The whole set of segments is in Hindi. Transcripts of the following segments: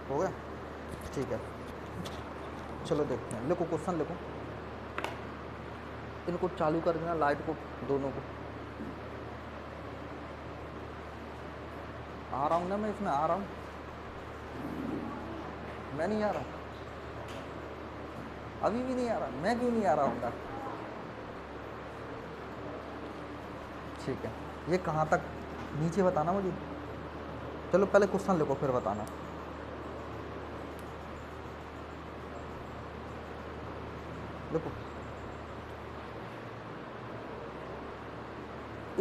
हो गया, ठीक है। चलो देखते हैं, लिखो क्वेश्चन लिखो, इनको चालू कर देना लाइट को, दोनों को। आ रहा हूँ ना मैं, इसमें आ रहा हूँ मैं, नहीं आ रहा अभी भी नहीं आ रहा, मैं क्यों नहीं आ रहा हूँ? ठीक है, ये कहाँ तक नीचे बताना मुझे। चलो पहले क्वेश्चन लिखो फिर बताना। देखो,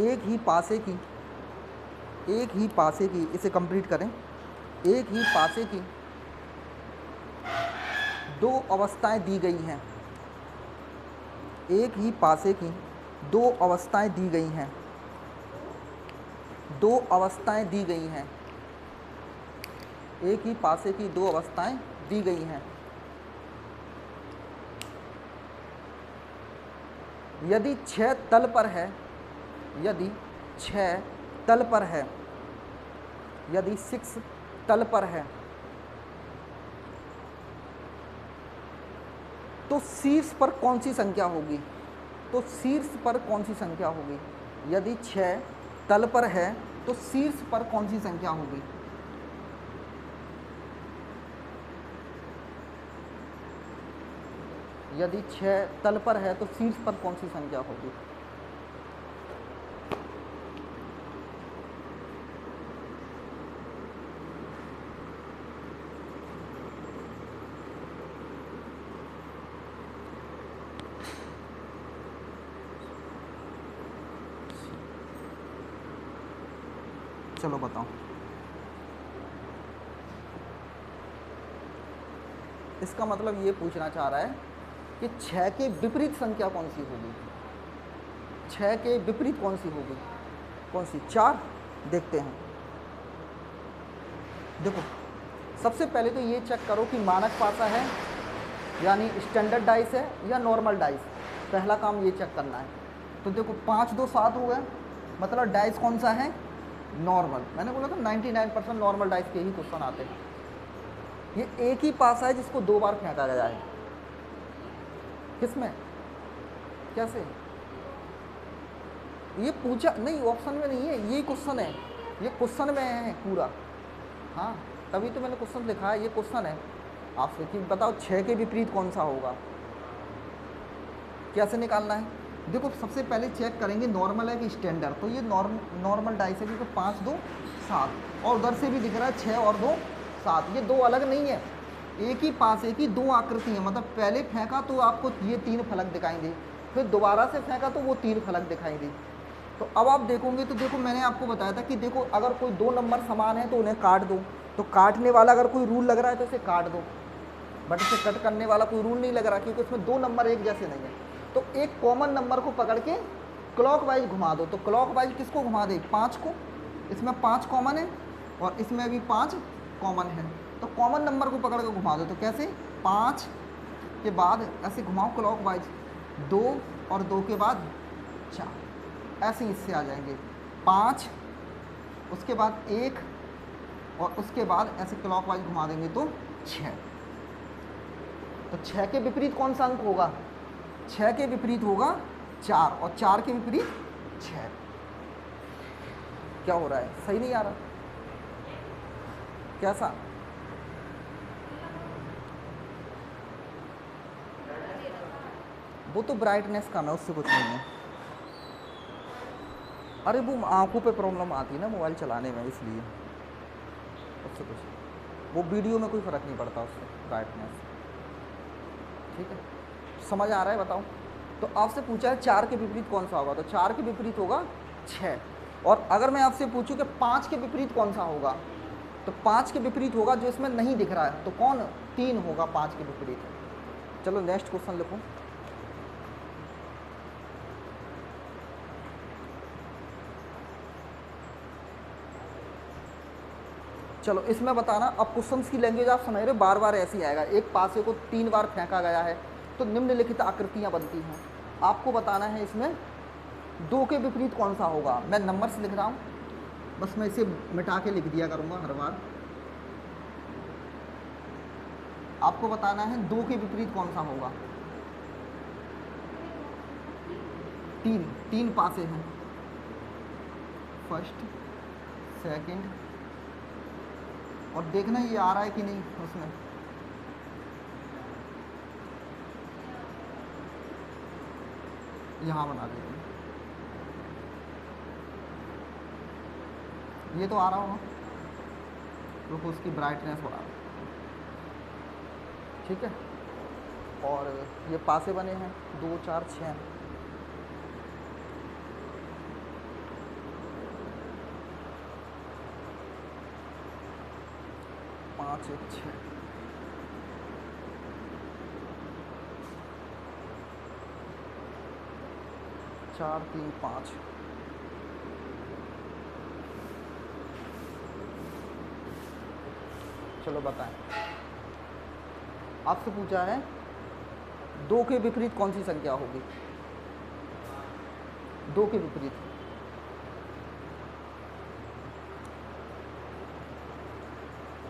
एक ही पासे की, इसे कंप्लीट करें। एक ही पासे की दो अवस्थाएं दी गई हैं। एक ही पासे की दो अवस्थाएं दी गई हैं। दो अवस्थाएं दी गई हैं। एक ही पासे की दो अवस्थाएं दी गई हैं। यदि 6 तल पर है, यदि 6 तल पर है, यदि 6 तल पर है, तो शीर्ष पर कौन सी संख्या होगी? तो शीर्ष पर कौन सी संख्या होगी? यदि 6 तल पर है तो शीर्ष पर कौन सी संख्या होगी? यदि 6 तल पर है तो शीर्ष पर कौन सी संख्या होगी? चलो बताओ। इसका मतलब ये पूछना चाह रहा है कि 6 के विपरीत संख्या कौन सी होगी? 6 के विपरीत कौन सी होगी? कौन सी? 4। देखते हैं। देखो, सबसे पहले तो ये चेक करो कि मानक पासा है यानी स्टैंडर्ड डाइस है या नॉर्मल डाइस। पहला काम ये चेक करना है। तो देखो 5 2 7 हो गया, मतलब डाइस कौन सा है? नॉर्मल। मैंने बोला था 99% नॉर्मल डाइस के ही क्वेश्चन आते हैं। ये एक ही पासा है जिसको 2 बार फेंका गया है। किसमें? कैसे? ये पूछा नहीं, ऑप्शन में नहीं है, ये क्वेश्चन है, ये क्वेश्चन में है पूरा। हाँ, तभी तो मैंने क्वेश्चन लिखा है, ये क्वेश्चन है आपसे कि बताओ 6 के विपरीत कौन सा होगा। कैसे निकालना है? देखो, सबसे पहले चेक करेंगे नॉर्मल है कि स्टैंडर्ड। तो ये नॉर्मल डाइस है क्योंकि 5 2 7 और उधर से भी दिख रहा है 6 और 2 7। ये दो अलग नहीं है, एक ही पासे की दो आकृति है। मतलब पहले फेंका तो आपको ये 3 फलक दिखाई दे, फिर दोबारा से फेंका तो वो 3 फलक दिखाई दे। तो अब आप देखोगे तो देखो, मैंने आपको बताया था कि देखो अगर कोई 2 नंबर समान है तो उन्हें काट दो। तो काटने वाला अगर कोई रूल लग रहा है तो इसे काट दो, बट इसे कट करने वाला कोई रूल नहीं लग रहा क्योंकि उसमें 2 नंबर एक जैसे नहीं है। तो एक कॉमन नंबर को पकड़ के क्लॉकवाइज घुमा दो। तो क्लॉकवाइज किसको घुमा दे? 5 को। इसमें 5 कॉमन है और इसमें भी 5 कॉमन है। तो कॉमन नंबर को पकड़ के घुमा दो। तो कैसे? 5 के बाद ऐसे घुमाओ क्लॉकवाइज, 2 और 2 के बाद 4, ऐसे इससे आ जाएंगे 5, उसके बाद 1 और उसके बाद ऐसे क्लॉकवाइज घुमा देंगे तो 6। तो 6 के विपरीत कौन सा अंक होगा? 6 के विपरीत होगा 4 और 4 के विपरीत 6। क्या हो रहा है? सही नहीं आ रहा? कैसा? वो तो ब्राइटनेस कम है, उससे कुछ नहीं है। अरे वो आंखों पे प्रॉब्लम आती है ना मोबाइल चलाने में, इसलिए। उससे कुछ, वो वीडियो में कोई फ़र्क नहीं पड़ता उससे, ब्राइटनेस। ठीक है, समझ आ रहा है? बताओ। तो आपसे पूछा है 4 के विपरीत कौन सा होगा, तो 4 के विपरीत होगा 6। और अगर मैं आपसे पूछूं कि 5 के विपरीत कौन सा होगा, तो 5 के विपरीत होगा जो इसमें नहीं दिख रहा है, तो कौन? 3 होगा 5 के विपरीत। चलो नेक्स्ट क्वेश्चन लिखो। चलो इसमें बताना, अब क्वेश्चन की लैंग्वेज आप समझ रहे हो, बार बार ऐसे ही आएगा। एक पासे को 3 बार फेंका गया है तो निम्नलिखित आकृतियां बनती हैं। आपको बताना है इसमें 2 के विपरीत कौन सा होगा। मैं नंबर से लिख रहा हूँ, बस मैं इसे मिटा के लिख दिया करूँगा हर बार। आपको बताना है 2 के विपरीत कौन सा होगा। 3 पासे हैं, फर्स्ट सेकंड, और देखना ये आ रहा है कि नहीं उसमें। यहाँ बना देते हैं, ये तो आ रहा होगा, रुको उसकी ब्राइटनेस बढ़ा दो, ठीक है। और ये पासे बने हैं 2 4 6, 5 1 6, चार 3 5, चलो बताएं। आपसे पूछा है 2 के विपरीत कौन सी संख्या होगी। 2 के विपरीत,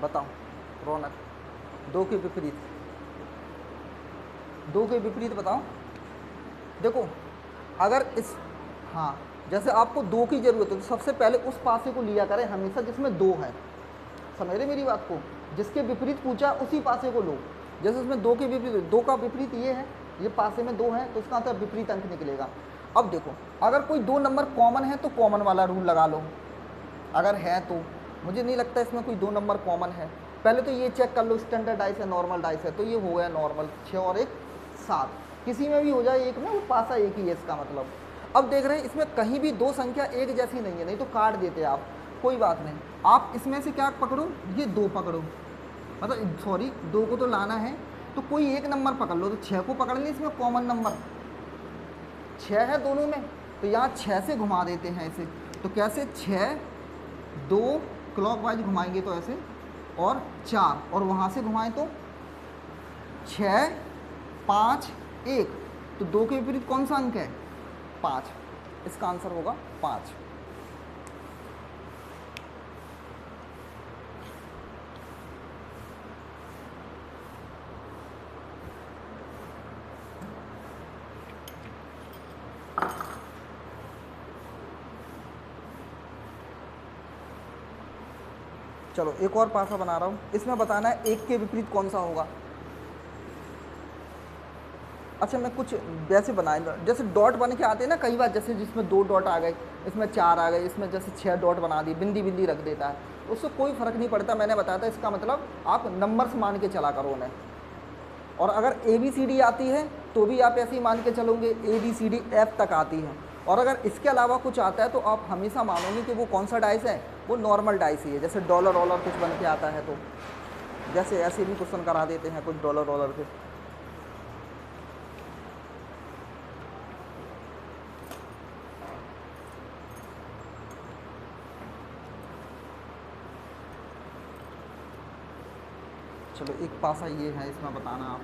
बताओ रौनक, 2 के विपरीत, 2 के विपरीत बताओ। देखो अगर इस, हाँ जैसे आपको 2 की ज़रूरत है तो सबसे पहले उस पासे को लिया करें हमेशा जिसमें 2 है, समझ रहे मेरी बात को। जिसके विपरीत पूछा उसी पासे को लो। जैसे उसमें 2 के विपरीत, 2 का विपरीत ये है, ये पासे में 2 है तो उसका मतलब विपरीत अंक निकलेगा। अब देखो अगर कोई 2 नंबर कॉमन है तो कॉमन वाला रूल लगा लो, अगर है तो। मुझे नहीं लगता इसमें कोई 2 नंबर कॉमन है। पहले तो ये चेक कर लो स्टैंडर्ड डाइस है नॉर्मल डाइस है, तो ये हो गया नॉर्मल 6 और 1 7, किसी में भी हो जाए एक में, वो पासा एक ही है इसका मतलब। अब देख रहे हैं इसमें कहीं भी 2 संख्या एक जैसी नहीं है, नहीं तो काट देते आप, कोई बात नहीं। आप इसमें से क्या पकड़ो, ये 2 पकड़ो, मतलब सॉरी 2 को तो लाना है तो कोई एक नंबर पकड़ लो, तो 6 को पकड़ लें, इसमें कॉमन नंबर 6 है दोनों में, तो यहाँ 6 से घुमा देते हैं ऐसे। तो कैसे 6 2 क्लॉकवाइज घुमाएंगे तो ऐसे, और 4 और वहाँ से घुमाएं तो 6 5 1, तो 2 के विपरीत कौन सा अंक है 5, इसका आंसर होगा 5। चलो एक और पासा बना रहा हूँ, इसमें बताना है 1 के विपरीत कौन सा होगा। अच्छा मैं कुछ वैसे बनाए जैसे डॉट बन के आते हैं ना कई बार, जैसे जिसमें 2 डॉट आ गए, इसमें 4 आ गए, इसमें जैसे 6 डॉट बना दी, बिंदी बिंदी रख देता है, उससे कोई फ़र्क नहीं पड़ता। मैंने बताया था इसका मतलब आप नंबर्स मान के चला करो उन्हें। और अगर ABCD आती है तो भी आप ऐसे ही मान के चलोगे, ABCD F तक आती है। और अगर इसके अलावा कुछ आता है तो आप हमेशा मानोगे कि वो कौन सा डाइस है, वो नॉर्मल डाइस ही है। जैसे डॉलर वॉलर कुछ बन के आता है तो जैसे ऐसे भी क्वेश्चन करा देते हैं कुछ डॉलर वॉलर के। चलो एक पासा ये है, इसमें बताना आप।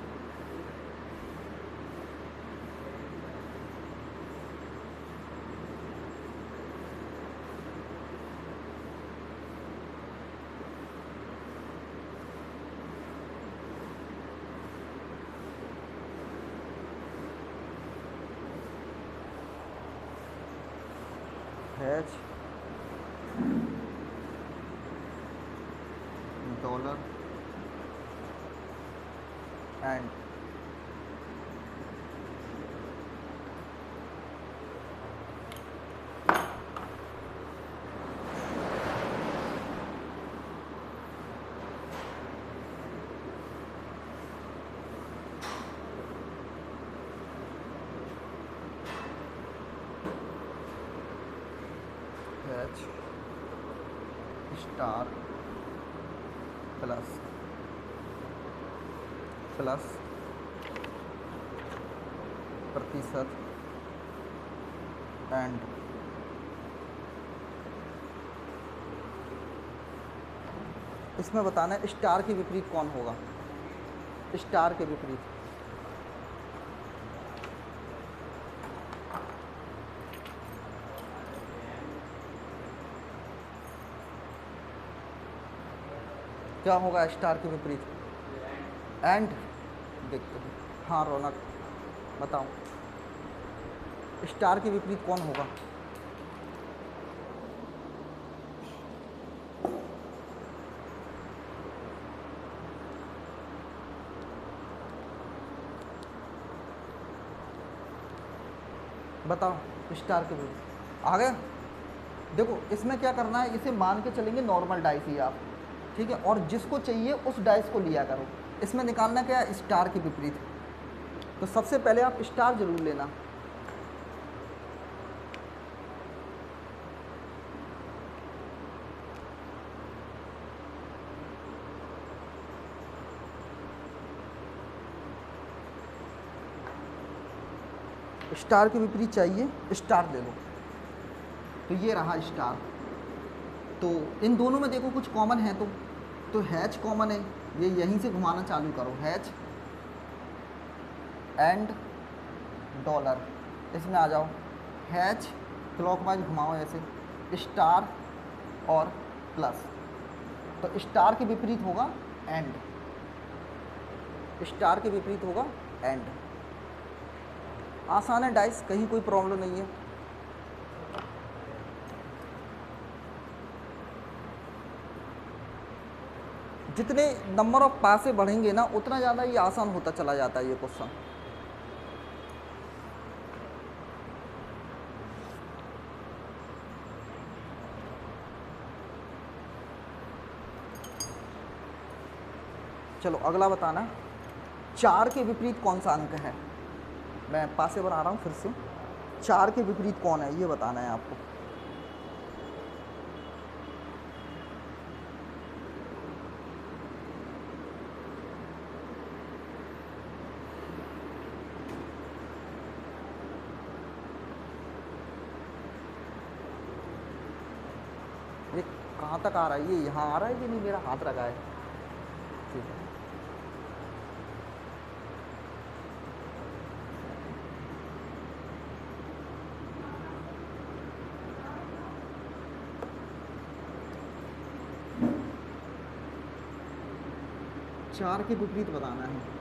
Hatch dollar and hatch star plus plus प्रतिशत एंड इसमें बताना है स्टार के विपरीत कौन होगा। स्टार के विपरीत क्या होगा, स्टार के विपरीत एंड देखते हैं। हाँ रौनक बताओ, स्टार के विपरीत कौन होगा? बताओ, स्टार के विपरीत आ गया। देखो इसमें क्या करना है, इसे मान के चलेंगे नॉर्मल डाइस ही आप, ठीक है, और जिसको चाहिए उस डाइस को लिया करो। इसमें निकालना क्या है, स्टार के विपरीत। तो सबसे पहले आप स्टार जरूर लेना। स्टार के विपरीत चाहिए, स्टार ले लो। तो ये रहा स्टार। तो इन दोनों में देखो कुछ कॉमन है, तो हैच कॉमन है, ये यहीं से घुमाना चालू करो, हैच एंड डॉलर, इसमें आ जाओ। हैच क्लॉकवाइज घुमाओ ऐसे, स्टार और प्लस। तो स्टार के विपरीत होगा एंड, स्टार के विपरीत होगा एंड। आसान है डाइस, कहीं कोई प्रॉब्लम नहीं है। जितने नंबर ऑफ पासे बढ़ेंगे ना उतना ज़्यादा ये आसान होता चला जाता है ये क्वेश्चन। चलो अगला बताना, 4 के विपरीत कौन सा अंक है? मैं पासे बना रहा हूँ फिर से। 4 के विपरीत कौन है ये बताना है आपको। ये कहाँ तक आ रहा है, ये यहाँ आ रहा है कि नहीं? मेरा हाथ रखा है, ठीक है। चार के विपरीत बताना है।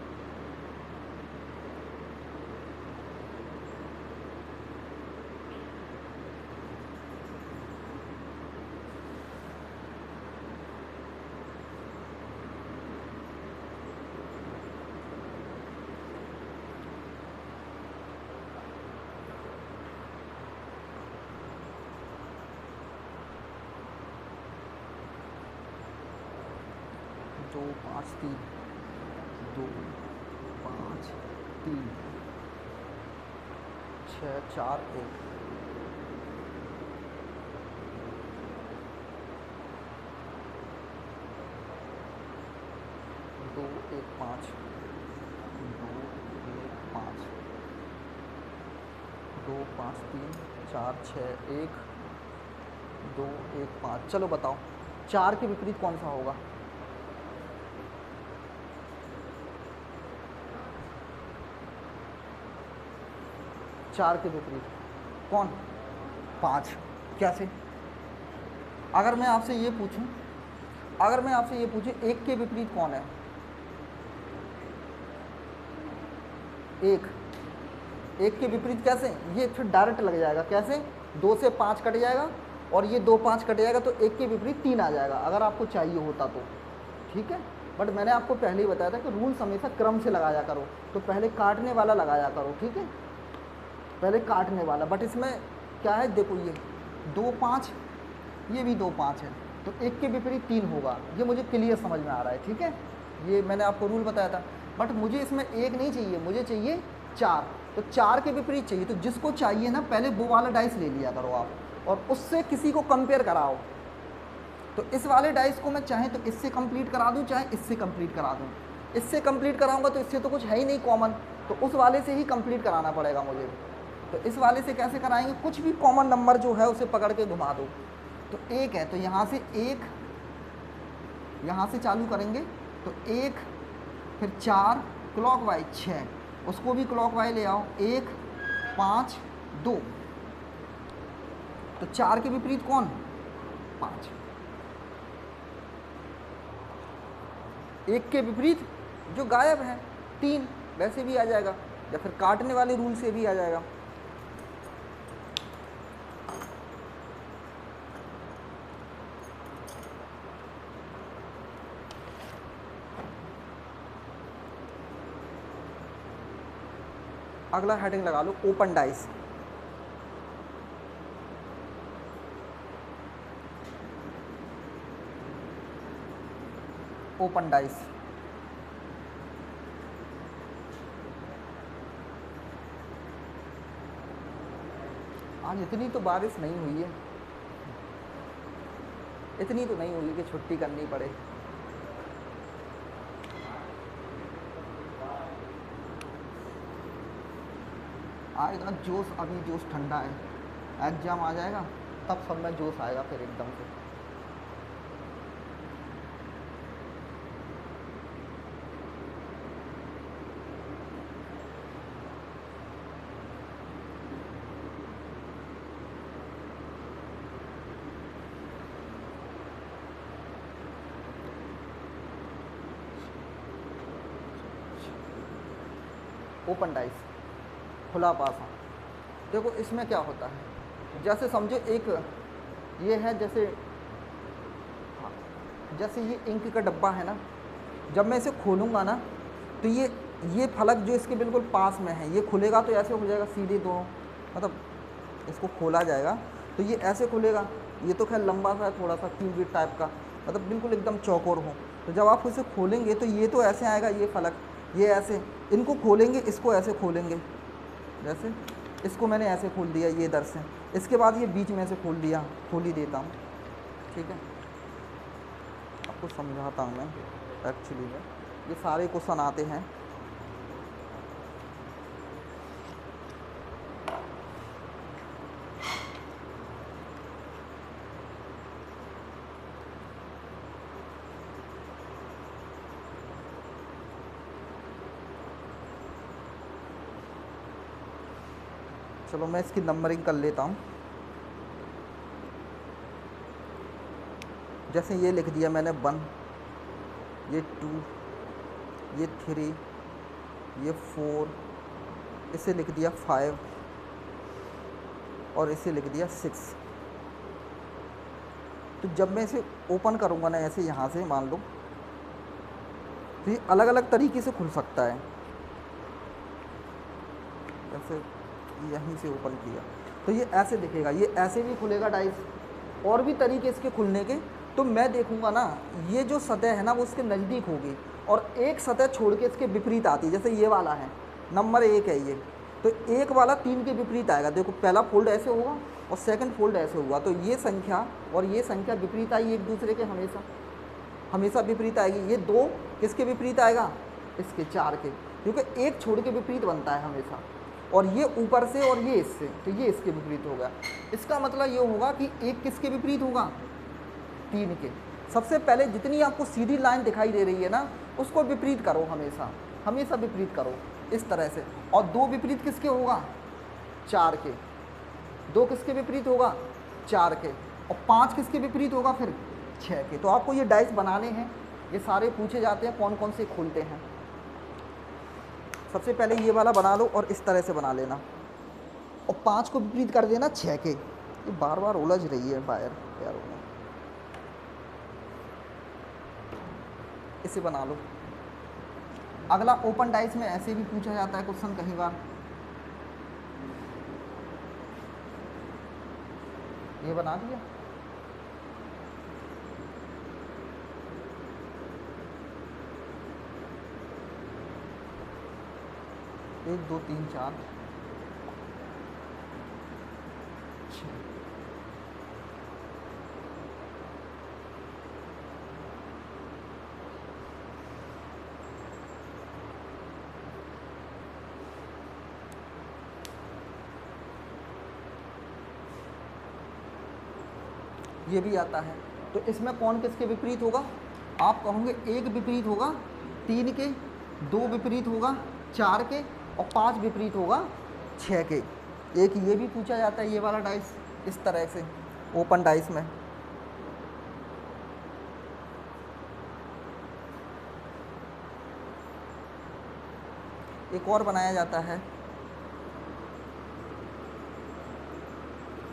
दो पाँच तीन, 2 5 3 6 4 1, 2 1 5, 2 1 5, 2 5 3 4 6 1, 2 1 5। चलो बताओ 4 के विपरीत कौन सा होगा? चार के विपरीत कौन? 5। कैसे? अगर मैं आपसे ये पूछूं, अगर मैं आपसे ये पूछूं 1 के विपरीत कौन है? 1 के विपरीत कैसे? ये फिर डायरेक्ट लग जाएगा। कैसे? 2 से 5 कट जाएगा और ये 2 5 कट जाएगा, तो 1 के विपरीत 3 आ जाएगा, अगर आपको चाहिए होता तो। ठीक है, बट मैंने आपको पहले ही बताया था कि रूल्स हमेशा क्रम से लगाया करो। तो पहले काटने वाला लगाया करो, ठीक है, पहले काटने वाला। बट इसमें क्या है, देखो ये 2 5, ये भी 2 5 है, तो 1 के विपरीत 3 होगा। ये मुझे क्लियर समझ में आ रहा है, ठीक है, ये मैंने आपको रूल बताया था। बट मुझे इसमें 1 नहीं चाहिए, मुझे चाहिए 4। तो 4 के विपरीत चाहिए, तो जिसको चाहिए ना पहले वो वाला डाइस ले लिया करो आप, और उससे किसी को कंपेयर कराओ। तो इस वाले डाइस को मैं चाहे तो इससे कंप्लीट करा दूं, चाहे इससे कंप्लीट करा दूं। इससे कंप्लीट कराऊंगा तो इससे तो कुछ है ही नहीं कॉमन, तो उस वाले से ही कंप्लीट कराना पड़ेगा मुझे। तो इस वाले से कैसे कराएंगे? कुछ भी कॉमन नंबर जो है उसे पकड़ के घुमा दो। तो 1 है, तो यहाँ से 1, यहाँ से चालू करेंगे, तो 1 फिर 4 क्लॉकवाइज 6, उसको भी क्लॉकवाइज ले आओ, 1 5 2। तो 4 के विपरीत कौन? 5। 1 के विपरीत जो गायब है 3, वैसे भी आ जाएगा, या फिर काटने वाले रूल से भी आ जाएगा। अगला हेडिंग लगा लो ओपन डाइस। ओपन डाइस आज इतनी तो बारिश नहीं हुई है, इतनी तो नहीं हुई कि छुट्टी करनी पड़े। आएगा जोश, अभी जोश ठंडा है, एग्जाम आ जाएगा तब सब में जोश आएगा फिर एकदम से। ओपन डाइस, खुला पासा। देखो इसमें क्या होता है, जैसे समझो एक ये है, जैसे ये इंक का डब्बा है ना, जब मैं इसे खोलूँगा ना तो ये फलक जो इसके बिल्कुल पास में है ये खुलेगा तो ऐसे हो जाएगा सीधे दोनों, मतलब इसको खोला जाएगा तो ये ऐसे खुलेगा। ये तो खैर लंबा सा है थोड़ा सा क्यूबिक टाइप का, मतलब बिल्कुल एकदम चौकोर हो। तो जब आप इसे खोलेंगे तो ये तो ऐसे आएगा, ये फलक ये ऐसे, इनको खोलेंगे, इसको ऐसे खोलेंगे, जैसे इसको मैंने ऐसे खोल दिया ये इधर से, इसके बाद ये बीच में से खोल दिया, खोल ही देता हूँ, ठीक है। आपको समझाता हूँ मैं एक्चुअली में, ये सारे क्वेश्चन आते हैं। चलो मैं इसकी नंबरिंग कर लेता हूँ। जैसे ये लिख दिया मैंने 1, ये 2, ये 3, ये 4, इसे लिख दिया 5 और इसे लिख दिया 6। तो जब मैं इसे ओपन करूँगा ना ऐसे यहाँ से मान लो, तो ये अलग अलग तरीके से खुल सकता है। जैसे यहीं से ओपन किया तो ये ऐसे दिखेगा, ये ऐसे भी खुलेगा डाइस, और भी तरीके इसके खुलने के। तो मैं देखूंगा ना ये जो सतह है ना वो उसके नज़दीक होगी, और एक सतह छोड़ के इसके विपरीत आती है। जैसे ये वाला है नंबर 1 है ये, तो 1 वाला 3 के विपरीत आएगा। देखो पहला फोल्ड ऐसे होगा और सेकंड फोल्ड ऐसे होगा, तो ये संख्या और ये संख्या विपरीत आई एक दूसरे के, हमेशा विपरीत आएगी। ये 2 किसके विपरीत आएगा, इसके 4 के, क्योंकि एक छोड़ के विपरीत बनता है हमेशा। और ये ऊपर से और ये इससे, तो ये इसके विपरीत होगा। इसका मतलब ये होगा कि एक किसके विपरीत होगा, 3 के। सबसे पहले जितनी आपको सीधी लाइन दिखाई दे रही है ना उसको विपरीत करो, हमेशा विपरीत करो इस तरह से। और 2 विपरीत किसके होगा, 4 के। 2 किसके विपरीत होगा, 4 के। और 5 किसके विपरीत होगा, फिर 6 के। तो आपको ये डाइस बनाने हैं, ये सारे पूछे जाते हैं कौन कौन से खोलते हैं। सबसे पहले ये वाला बना लो और इस तरह से बना लेना, और 5 को विपरीत कर देना 6 के। ये बार बार उलझ रही है वायर यार, इसे बना लो। अगला ओपन डाइस में ऐसे भी पूछा जाता है क्वेश्चन कई बार। ये बना दिया, एक 2 3 4 6। ये भी आता है। तो इसमें कौन किसके विपरीत होगा, आप कहोगे 1 विपरीत होगा 3 के, 2 विपरीत होगा 4 के, और 5 विपरीत होगा 6 के। एक ये भी पूछा जाता है, ये वाला डाइस इस तरह से ओपन डाइस में। एक और बनाया जाता है,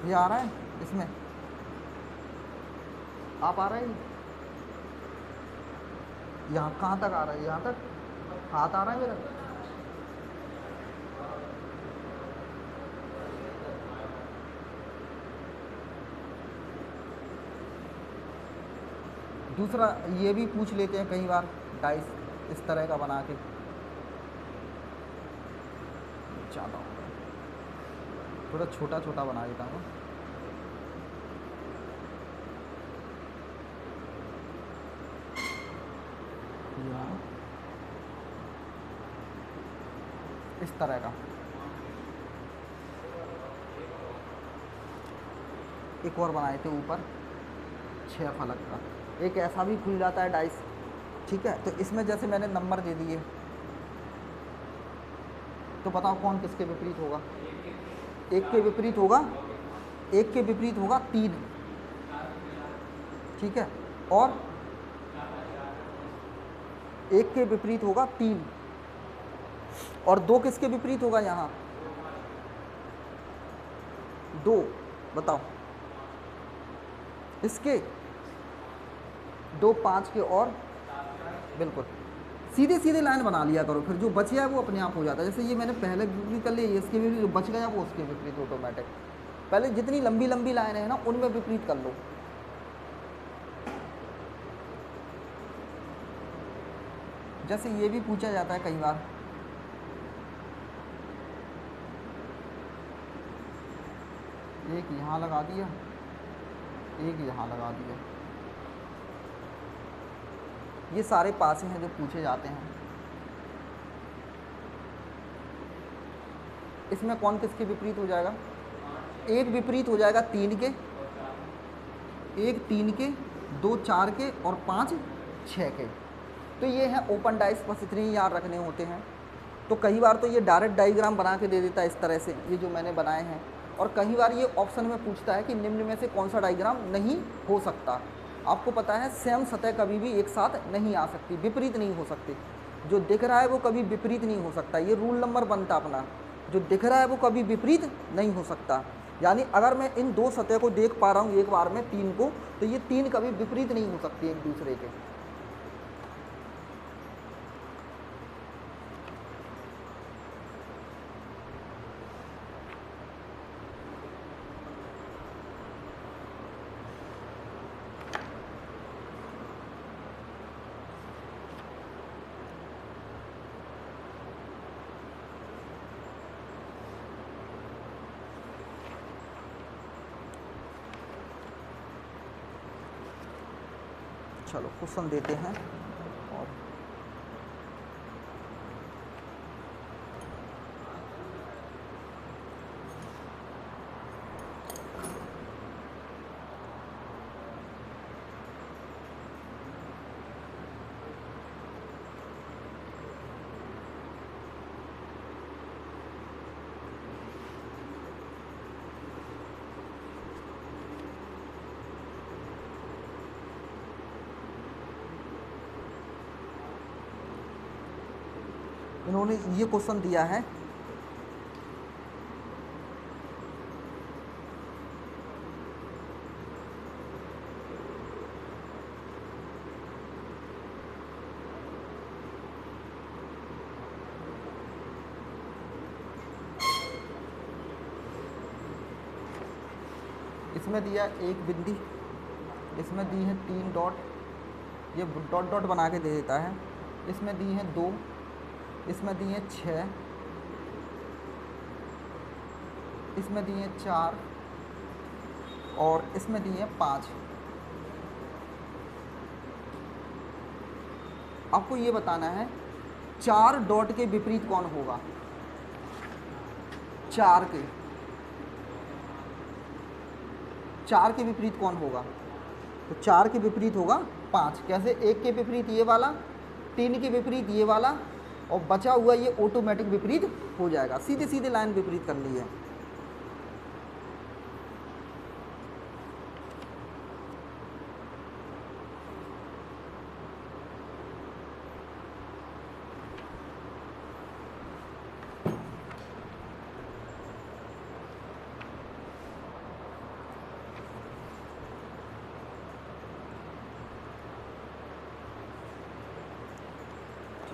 ये आ रहा है इसमें, आप आ रहा है, यहाँ कहाँ तक आ रहा है, यहाँ तक हाथ आ रहा है मेरा। दूसरा ये भी पूछ लेते हैं कई बार, डाइस इस तरह का बना के, ज़्यादा होगा, थोड़ा छोटा छोटा बना देता हूँ। इस तरह का एक और बनाए थे ऊपर 6 फलक का, एक ऐसा भी खुल जाता है डाइस, ठीक है। तो इसमें जैसे मैंने नंबर दे दिए, तो बताओ कौन किसके विपरीत होगा। एक के विपरीत होगा, एक के विपरीत होगा 3, ठीक है, और एक के विपरीत होगा 3, और 2 किसके विपरीत होगा यहाँ 2, बताओ इसके 2 5 के, और बिल्कुल सीधे सीधे लाइन बना लिया करो, फिर जो बच गया वो अपने आप हो जाता है। जैसे ये मैंने पहले विपरीत कर लिया, इसके विपरीत जो बच गया वो उसके विपरीत ऑटोमेटिक। पहले जितनी लंबी लंबी लाइन है ना उनमें विपरीत कर लो। जैसे ये भी पूछा जाता है कई बार, एक यहाँ लगा दिया, एक यहाँ लगा दिया, ये सारे पास हैं जो पूछे जाते हैं। इसमें कौन किसके विपरीत हो जाएगा, एक विपरीत हो जाएगा 3 के, एक 3 के, 2 4 के, और 5 6 के। तो ये है ओपन डाइस, बस इतने ही याद रखने होते हैं। तो कई बार तो ये डायरेक्ट डायग्राम बना के दे देता है इस तरह से, ये जो मैंने बनाए हैं, और कई बार ये ऑप्शन में पूछता है कि निम्न में से कौन सा डायग्राम नहीं हो सकता। आपको पता है सेम सतह कभी भी एक साथ नहीं आ सकती, विपरीत नहीं हो सकती। जो दिख रहा है वो कभी विपरीत नहीं हो सकता, ये रूल नंबर बनता अपना। जो दिख रहा है वो कभी विपरीत नहीं हो सकता। यानी अगर मैं इन 2 सतह को देख पा रहा हूँ एक बार में 3 को, तो ये 3 कभी विपरीत नहीं हो सकती एक दूसरे के। चलो क्वेश्चन देते हैं। और इन्होंने ये क्वेश्चन दिया है, इसमें दिया एक बिंदी, इसमें दी है 3 डॉट, ये डॉट डॉट बना के दे देता है। इसमें दी है 2, इसमें दी है 6, इसमें दी है 4, और इसमें दी है 5। आपको ये बताना है 4 डॉट के विपरीत कौन होगा, 4 के विपरीत कौन होगा। तो 4 के विपरीत होगा 5। कैसे, 1 के विपरीत ये वाला, 3 के विपरीत ये वाला, और बचा हुआ ये ऑटोमेटिक विपरीत हो जाएगा। सीधे सीधे लाइन विपरीत करनी है।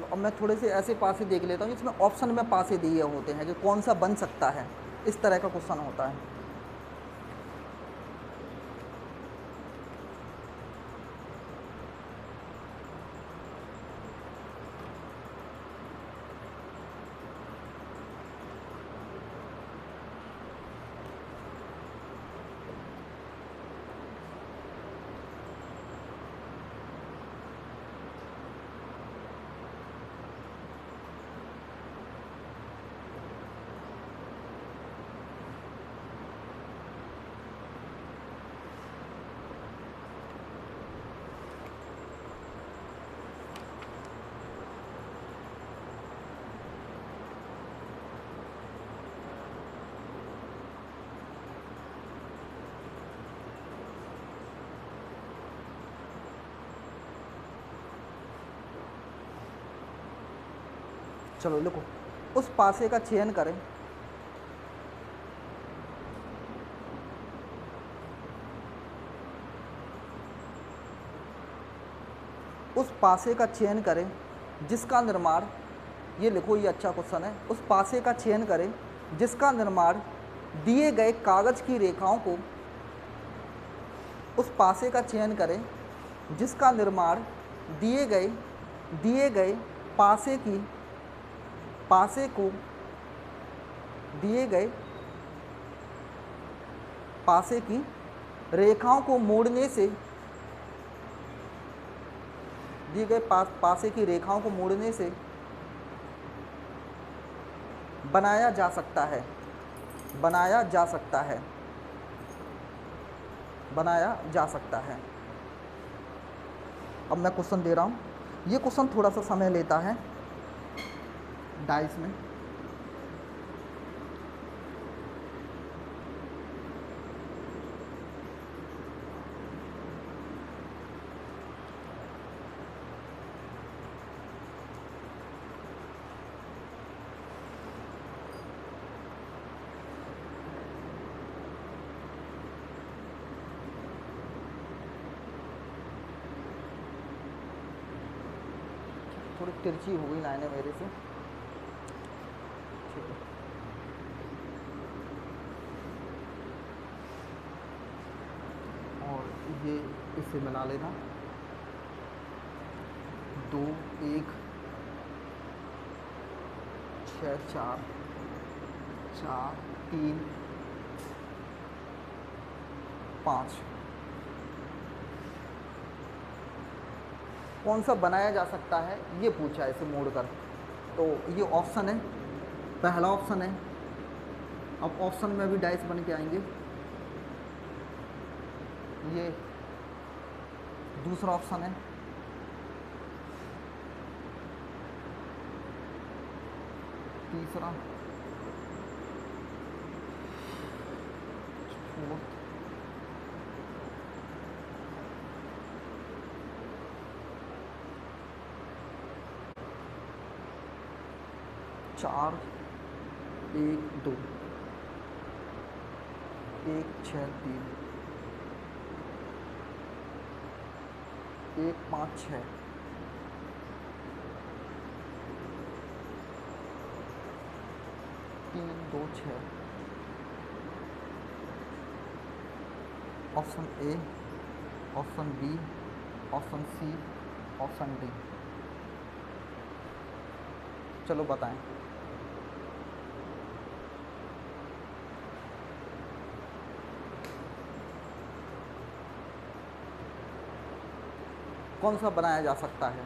अब मैं थोड़े से ऐसे पासे देख लेता हूँ जिसमें ऑप्शन में पासे दिए होते हैं कि कौन सा बन सकता है, इस तरह का क्वेश्चन होता है। चलो लिखो, उस पासे का चयन करें उस पासे का चयन करें जिसका निर्माण, ये लिखो, ये अच्छा क्वेश्चन है। उस पासे का चयन करें जिसका निर्माण दिए गए कागज की रेखाओं को, उस पासे का चयन करें जिसका निर्माण दिए गए पासे को दिए गए पासे की रेखाओं को मोड़ने से, दिए गए पासे की रेखाओं को मोड़ने से बनाया जा सकता है, बनाया जा सकता है, बनाया जा सकता है। अब मैं क्वेश्चन दे रहा हूँ, ये क्वेश्चन थोड़ा सा समय लेता है डाइस में। थोड़ी तिरछी हो गई लाइनें मेरे से, ठीक है। और ये इसे मिला लेना, 2 1 6 4 4 3 5। कौन सा बनाया जा सकता है ये पूछा है इसे मोड़कर। तो ये ऑप्शन है, पहला ऑप्शन है। अब ऑप्शन में भी डाइस बन के आएंगे। ये दूसरा ऑप्शन है, तीसरा, फोर्थ, चार, 1 2 1 6 3 1 5 6 3 2 6। Option A, option B, option C, option D. चलो बताएं। कौन सा बनाया जा सकता है?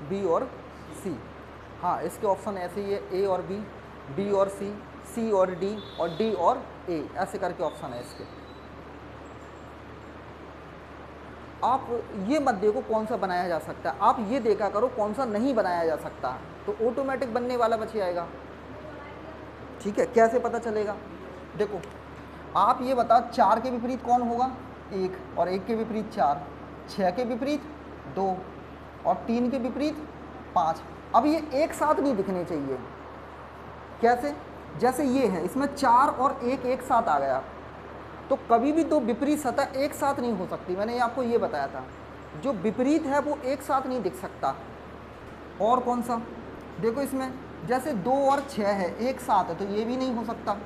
बी और सी। हाँ, इसके ऑप्शन ऐसे ही है, ए और बी, बी और सी और डी, और डी और ए, ऐसे करके ऑप्शन है इसके। आप ये मत देखो कौन सा बनाया जा सकता है, आप ये देखा करो कौन सा नहीं बनाया जा सकता, तो ऑटोमेटिक बनने वाला बच जाएगा। ठीक है, कैसे पता चलेगा? देखो, आप ये बताओ 4 के विपरीत कौन होगा? 1, और 1 के विपरीत 4, 6 के विपरीत 2 और 3 के विपरीत 5। अब ये एक साथ नहीं दिखने चाहिए। कैसे? जैसे ये है, इसमें 4 और 1 एक साथ आ गया, तो कभी भी दो विपरीत सतह एक साथ नहीं हो सकती। मैंने आपको ये बताया था, जो विपरीत है वो एक साथ नहीं दिख सकता। और कौन सा? देखो इसमें जैसे 2 और 6 है एक साथ है, तो ये भी नहीं हो सकता,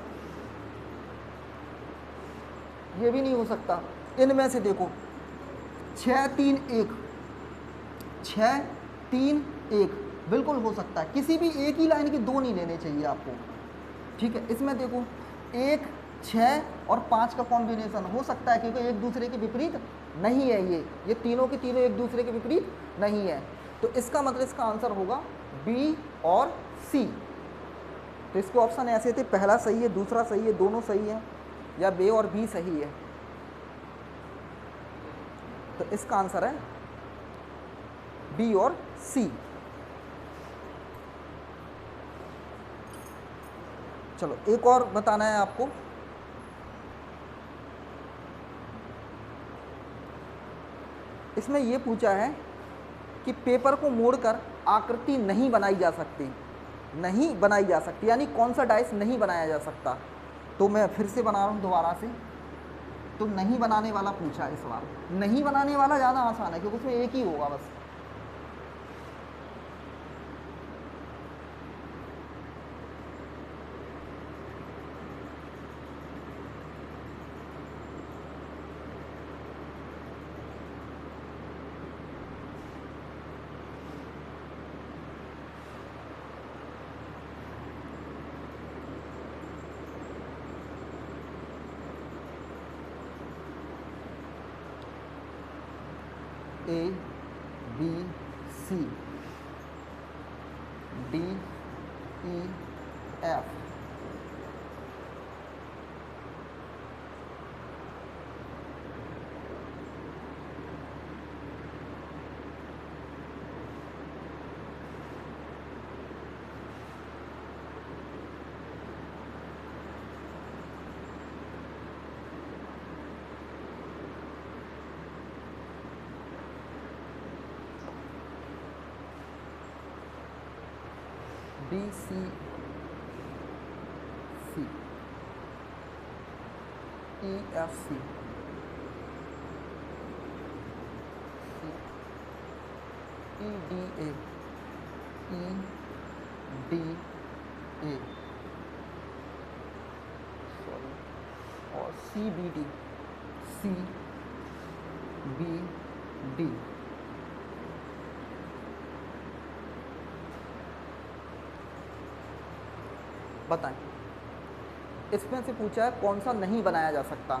ये भी नहीं हो सकता। इनमें से देखो 6 3 1, 6 3 1 बिल्कुल हो सकता है। किसी भी एक ही लाइन के दो नहीं लेने चाहिए आपको, ठीक है। इसमें देखो 1 6 और 5 का कॉम्बिनेशन हो सकता है, क्योंकि एक दूसरे के विपरीत नहीं है। ये तीनों के तीनों एक दूसरे के विपरीत नहीं है, तो इसका मतलब इसका आंसर होगा बी और सी। तो इसके ऑप्शन ऐसे थे, पहला सही है, दूसरा सही है, दोनों सही है, या बी और बी सही है। तो इसका आंसर है बी और सी। चलो एक और बताना है आपको। इसमें ये पूछा है कि पेपर को मोड़कर आकृति नहीं बनाई जा सकती, नहीं बनाई जा सकती, यानी कौन सा डाइस नहीं बनाया जा सकता। तो मैं फिर से बना रहा हूँ दोबारा से। तो नहीं बनाने वाला पूछा है इस बार। नहीं बनाने वाला ज़्यादा आसान है, क्योंकि उसमें एक ही होगा बस। A B C D E F, B C C E F C E D A sorry, और सी बी डी बताएं। इसमें से पूछा है कौन सा नहीं बनाया जा सकता।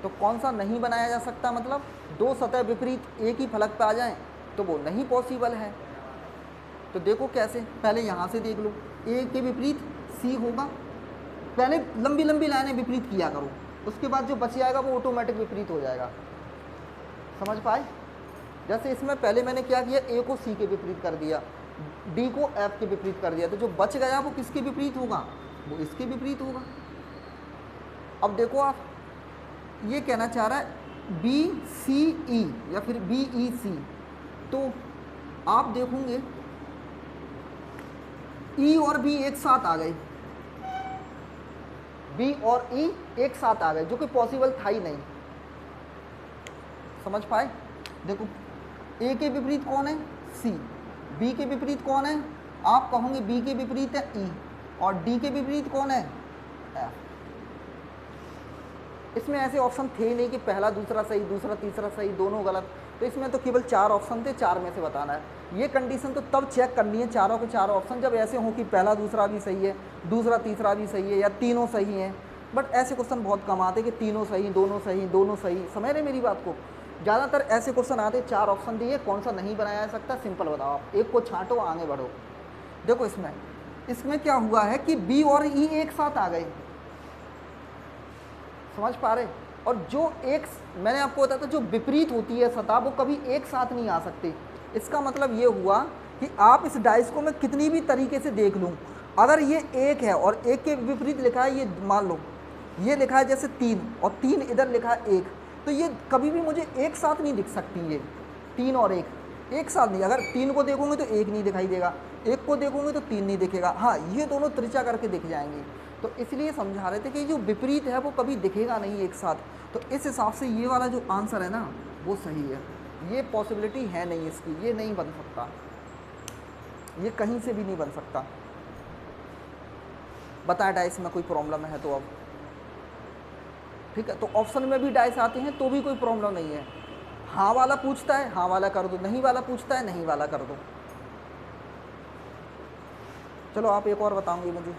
तो कौन सा नहीं बनाया जा सकता मतलब दो सतह विपरीत एक ही फलक पे आ जाएं, तो वो नहीं पॉसिबल है। तो देखो कैसे, पहले यहाँ से देख लो, ए के विपरीत सी होगा। पहले लंबी लंबी लाइनें विपरीत किया करो, उसके बाद जो बच जाएगा वो ऑटोमेटिक विपरीत हो जाएगा। समझ पाए? जैसे इसमें पहले मैंने क्या किया, ए को सी के विपरीत कर दिया, डी को एफ के विपरीत कर दिया, तो जो बच गया वो किसके विपरीत होगा? वो इसके विपरीत होगा। अब देखो आप ये कहना चाह रहा है बी सी ई या फिर बी ई सी, तो आप देखोगे ई और बी एक साथ आ गए, बी और ई एक साथ आ गए, जो कि पॉसिबल था ही नहीं। समझ पाए? देखो ए के विपरीत कौन है? सी। बी के विपरीत कौन है? आप कहोगे बी के विपरीत है ई, और डी के विपरीत कौन है? एफ। इसमें ऐसे ऑप्शन थे नहीं कि पहला दूसरा सही, दूसरा तीसरा सही, दोनों गलत। तो इसमें तो केवल 4 ऑप्शन थे, 4 में से बताना है। ये कंडीशन तो तब चेक करनी है, चारों के चारों ऑप्शन जब ऐसे हों कि पहला दूसरा भी सही है, दूसरा तीसरा भी सही है, या तीनों सही हैं। बट ऐसे क्वेश्चन बहुत कम आते कि तीनों सही, दोनों सही, दोनों सही। समझ रहे मेरी बात को? ज़्यादातर ऐसे क्वेश्चन आते 4 ऑप्शन दिए, कौन सा नहीं बनाया जा सकता, सिंपल बताओ आप, एक को छांटो आगे बढ़ो। देखो इसमें क्या हुआ है कि बी और ई एक साथ आ गए। समझ पा रहे? और जो एक, मैंने आपको बताया था, जो विपरीत होती है सतह वो कभी एक साथ नहीं आ सकती। इसका मतलब ये हुआ कि आप इस डाइस को मैं कितनी भी तरीके से देख लूँ, अगर ये एक है और एक के विपरीत लिखा है, ये मान लो ये लिखा है जैसे 3 और 3 इधर लिखा है 1, तो ये कभी भी मुझे एक साथ नहीं दिख सकती, ये 3 और 1। एक साथ नहीं, अगर 3 को देखोगे तो 1 नहीं दिखाई देगा, 1 को देखोगे तो 3 नहीं दिखेगा, हाँ ये दोनों त्रिज्या करके दिख जाएंगे। तो इसलिए समझा रहे थे कि जो विपरीत है वो कभी दिखेगा नहीं एक साथ। तो इस हिसाब से ये वाला जो आंसर है ना वो सही है, ये पॉसिबिलिटी है नहीं इसकी, ये नहीं बन सकता, ये कहीं से भी नहीं बन सकता। बता डाइस में कोई प्रॉब्लम है तो अब ठीक है, तो ऑप्शन में भी डाइस आते हैं तो भी कोई प्रॉब्लम नहीं है। हाँ वाला पूछता है हाँ वाला कर दो, नहीं वाला पूछता है नहीं वाला कर दो। चलो आप एक और बताओगे मुझे।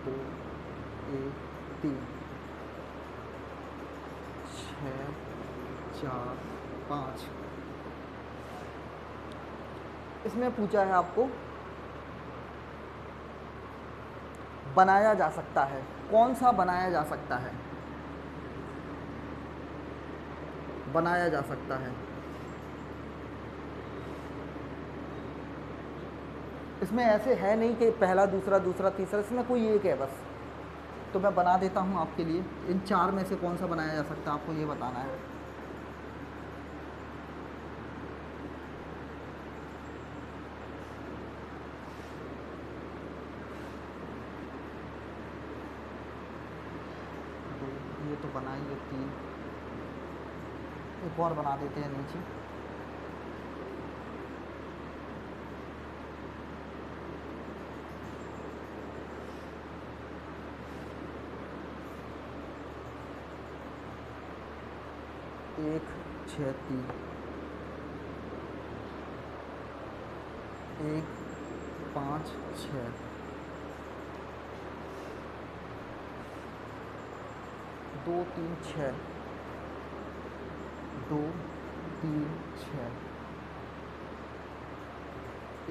दो, एक, 3, 6, 4, 5। इसमें पूछा है आपको बनाया जा सकता है, कौन सा बनाया जा सकता है, बनाया जा सकता है। इसमें ऐसे है नहीं कि पहला दूसरा दूसरा तीसरा, इसमें कोई एक है बस। तो मैं बना देता हूँ आपके लिए, इन 4 में से कौन सा बनाया जा सकता है आपको ये बताना है। ये तो बनाई है 3, एक और बना देते हैं नीचे। एक 6, 3, 1, 5, 6, 2, 3, 6, 2, 3, 6,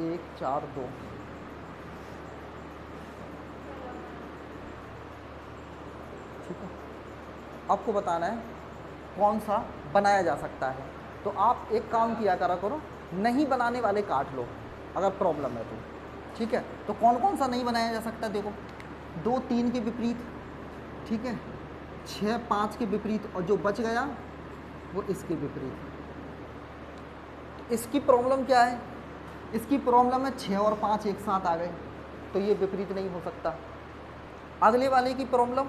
1, 4, 2। ठीक है, आपको बताना है कौन सा बनाया जा सकता है। तो आप एक काम किया करा करो, नहीं बनाने वाले काट लो अगर प्रॉब्लम है तो। ठीक है, तो कौन कौन सा नहीं बनाया जा सकता, देखो 2, 3 के विपरीत, ठीक है, 6, 5 के विपरीत, और जो बच गया वो इसके विपरीत। इसकी प्रॉब्लम क्या है, इसकी प्रॉब्लम है 6 और 5 एक साथ आ गए, तो ये विपरीत नहीं हो सकता। अगले वाले की प्रॉब्लम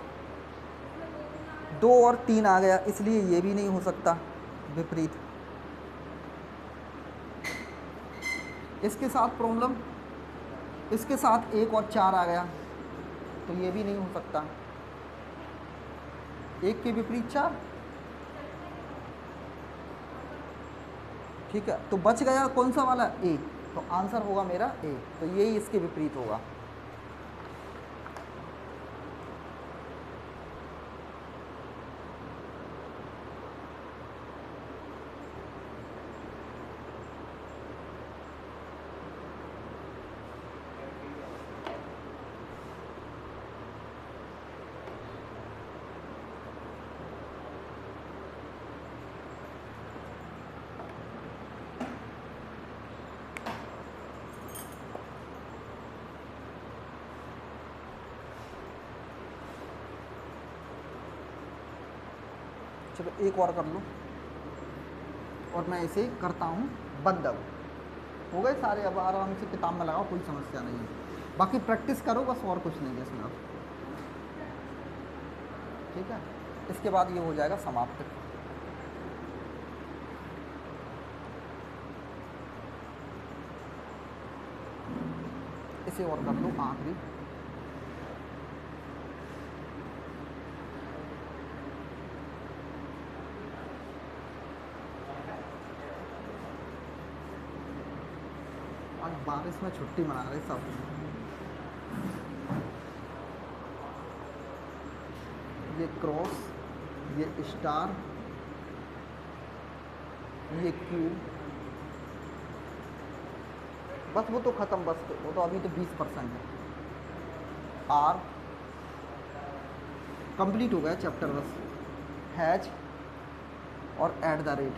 2 और 3 आ गया, इसलिए ये भी नहीं हो सकता विपरीत। इसके साथ प्रॉब्लम, इसके साथ 1 और 4 आ गया, तो ये भी नहीं हो सकता। 1 के विपरीत 4, ठीक है, तो बच गया कौन सा वाला, ए, तो आंसर होगा मेरा ए, तो यही इसके विपरीत होगा। चलो एक और कर लो, और मैं इसे करता हूँ बंद। अब हो गए सारे, अब आराम से किताब में लगाओ, कोई समस्या नहीं है। बाकी प्रैक्टिस करो बस, और कुछ नहीं है इसमें अब। ठीक है, इसके बाद ये हो जाएगा समाप्त। इसे और कर लो आखिरी। आज बारिश में छुट्टी मना रहे सब। ये क्रॉस, ये स्टार, ये क्यू, बस वो तो ख़त्म, बस वो तो अभी तो 20% है। आर कंप्लीट हो गया चैप्टर, बस हैच और एट द रेट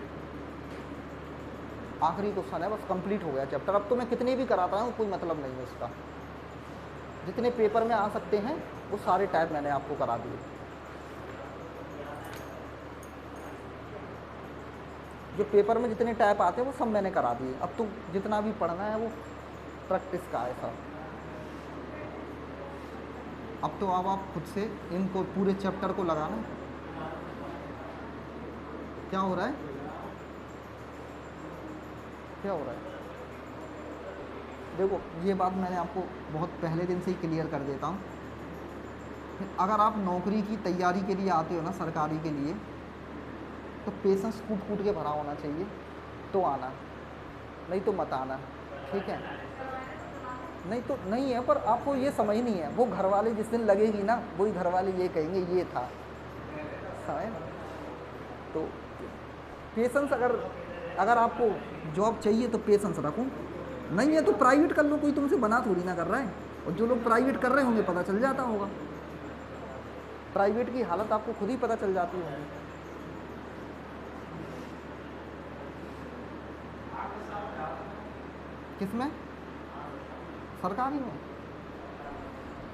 आखिरी क्वेश्चन है, बस कंप्लीट हो गया चैप्टर। अब तो मैं कितने भी कराता हूँ कोई मतलब नहीं है उसका, जितने पेपर में आ सकते हैं वो सारे टाइप मैंने आपको करा दिए। जो पेपर में जितने टाइप आते हैं वो सब मैंने करा दिए। अब तो जितना भी पढ़ना है वो प्रैक्टिस का है सब। अब तो अब आप खुद से इनको पूरे चैप्टर को लगाना। क्या हो रहा है, क्या हो रहा है? देखो ये बात मैंने आपको बहुत पहले दिन से ही क्लियर कर देता हूँ। अगर आप नौकरी की तैयारी के लिए आते हो ना, सरकारी के लिए, तो पेशेंस कूट कूट के भरा होना चाहिए तो आना, नहीं तो मत आना, ठीक है? नहीं तो नहीं है, पर आपको ये समझनी है, वो घर वाले जिस दिन लगेगी ना, वही घर वाले ये कहेंगे ये था, समझे ना? तो पेशेंस, अगर आपको जॉब चाहिए तो पेशेंस रखो, नहीं है तो प्राइवेट कर लो, कोई तुमसे बना थोड़ी ना कर रहा है। और जो लोग प्राइवेट कर रहे होंगे पता चल जाता होगा, प्राइवेट की हालत आपको खुद ही पता चल जाती होगी। किसमें? सरकारी में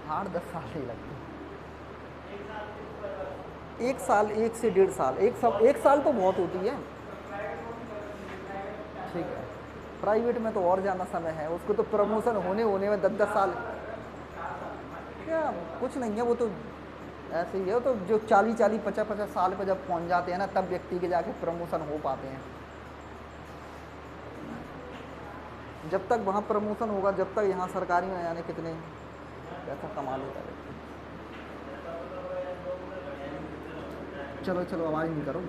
8-10 साल नहीं लगते, 1 साल, 1 से 1.5 साल, 1 साल तो बहुत होती है, ठीक है? प्राइवेट में तो और ज़्यादा समय है, उसको तो प्रमोशन होने में 10-10 साल। क्या कुछ नहीं है, वो तो ऐसे ही है। तो जो 40-40, 50-50 साल पर जब पहुंच जाते हैं ना, तब व्यक्ति के जाके प्रमोशन हो पाते हैं। जब तक वहाँ प्रमोशन होगा, जब तक यहाँ सरकारी में यानी कितने पैसा कमा लेता है। चलो आवाज़ नहीं करो।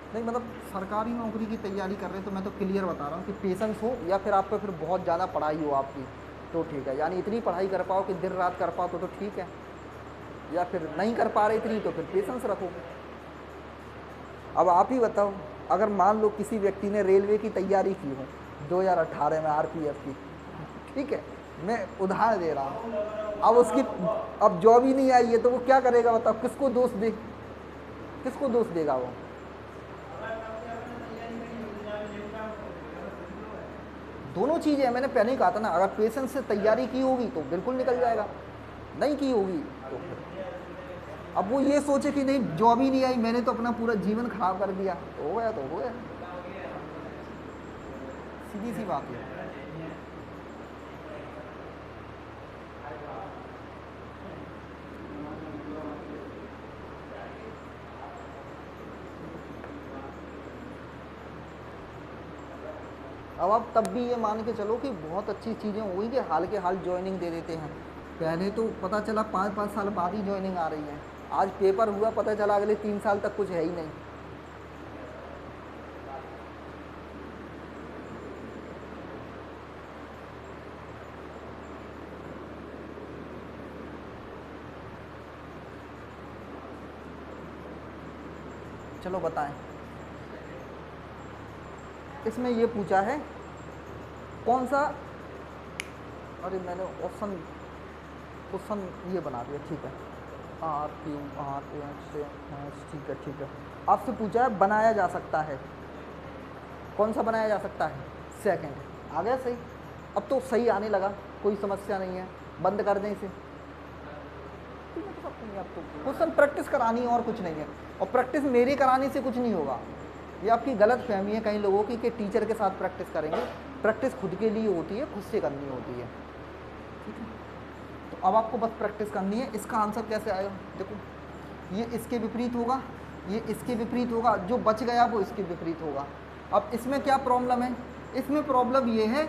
नहीं मतलब सरकारी नौकरी की तैयारी कर रहे हैं तो मैं तो क्लियर बता रहा हूँ कि पेशेंस हो, या फिर आपको फिर बहुत ज़्यादा पढ़ाई हो आपकी तो ठीक है, यानी इतनी पढ़ाई कर पाओ कि दिन रात कर पाओ तो ठीक है, या फिर नहीं कर पा रहे इतनी तो फिर पेशेंस रखो। अब आप ही बताओ, अगर मान लो किसी व्यक्ति ने रेलवे की तैयारी की हो 2018 में RPF की, ठीक है, मैं उदाहरण दे रहा हूँ, अब उसकी अब जॉब ही नहीं आई है तो वो क्या करेगा बताओ? किसको दोष देगा वो? दोनों चीज़ें हैं, मैंने पहले ही कहा था ना, अगर पेशेंस से तैयारी की होगी तो बिल्कुल निकल जाएगा, नहीं की होगी तो फिर अब वो ये सोचे कि नहीं जॉब ही नहीं आई, मैंने तो अपना पूरा जीवन खराब कर दिया, तो हो गया तो हो गया, सीधी सी बात है। अब आप तब भी ये मान के चलो कि बहुत अच्छी चीज़ें हो गई कि हाल के हाल ज्वाइनिंग दे देते हैं। पहले तो पता चला 5-5 साल बाद ही ज्वाइनिंग आ रही है, आज पेपर हुआ पता चला अगले 3 साल तक कुछ है ही नहीं। चलो बताएं, इसमें ये पूछा है कौन सा, अरे मैंने क्वेश्चन ये बना दिया, ठीक है, ठीक है। आपसे पूछा है बनाया जा सकता है, कौन सा बनाया जा सकता है? सेकंड आ गया सही। अब तो सही आने लगा, कोई समस्या नहीं है, बंद कर दें इसे। आपको क्वेश्चन प्रैक्टिस करानी है और कुछ नहीं है, और प्रैक्टिस मेरे कराने से कुछ नहीं होगा, ये आपकी गलत फहमी है कई लोगों की कि टीचर के साथ प्रैक्टिस करेंगे। प्रैक्टिस खुद के लिए होती है, खुद से करनी होती है, ठीक है? तो अब आपको बस प्रैक्टिस करनी है। इसका आंसर कैसे आएगा? देखो ये इसके विपरीत होगा, ये इसके विपरीत होगा, जो बच गया वो इसके विपरीत होगा। अब इसमें क्या प्रॉब्लम है? इसमें प्रॉब्लम ये है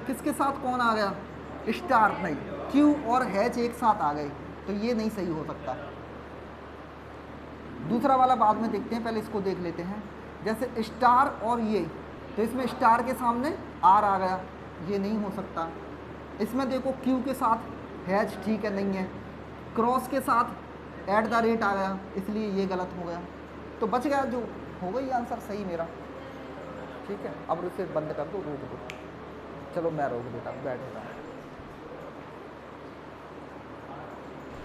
किसके साथ कौन आ गया? स्टार नहीं, क्यू और हैच एक साथ आ गए, तो ये नहीं सही हो सकता। दूसरा वाला बाद में देखते हैं, पहले इसको देख लेते हैं। जैसे स्टार और ये, तो इसमें स्टार के सामने आर आ गया, ये नहीं हो सकता। इसमें देखो क्यू के साथ हैच, ठीक है, नहीं है। क्रॉस के साथ ऐट द रेट आ गया, इसलिए ये गलत हो गया। तो बच गया, जो हो गई आंसर सही मेरा। ठीक है, अब इसे बंद कर दो, रोक दो। चलो मैं रोक देता हूँ, बैठ देता हूँ।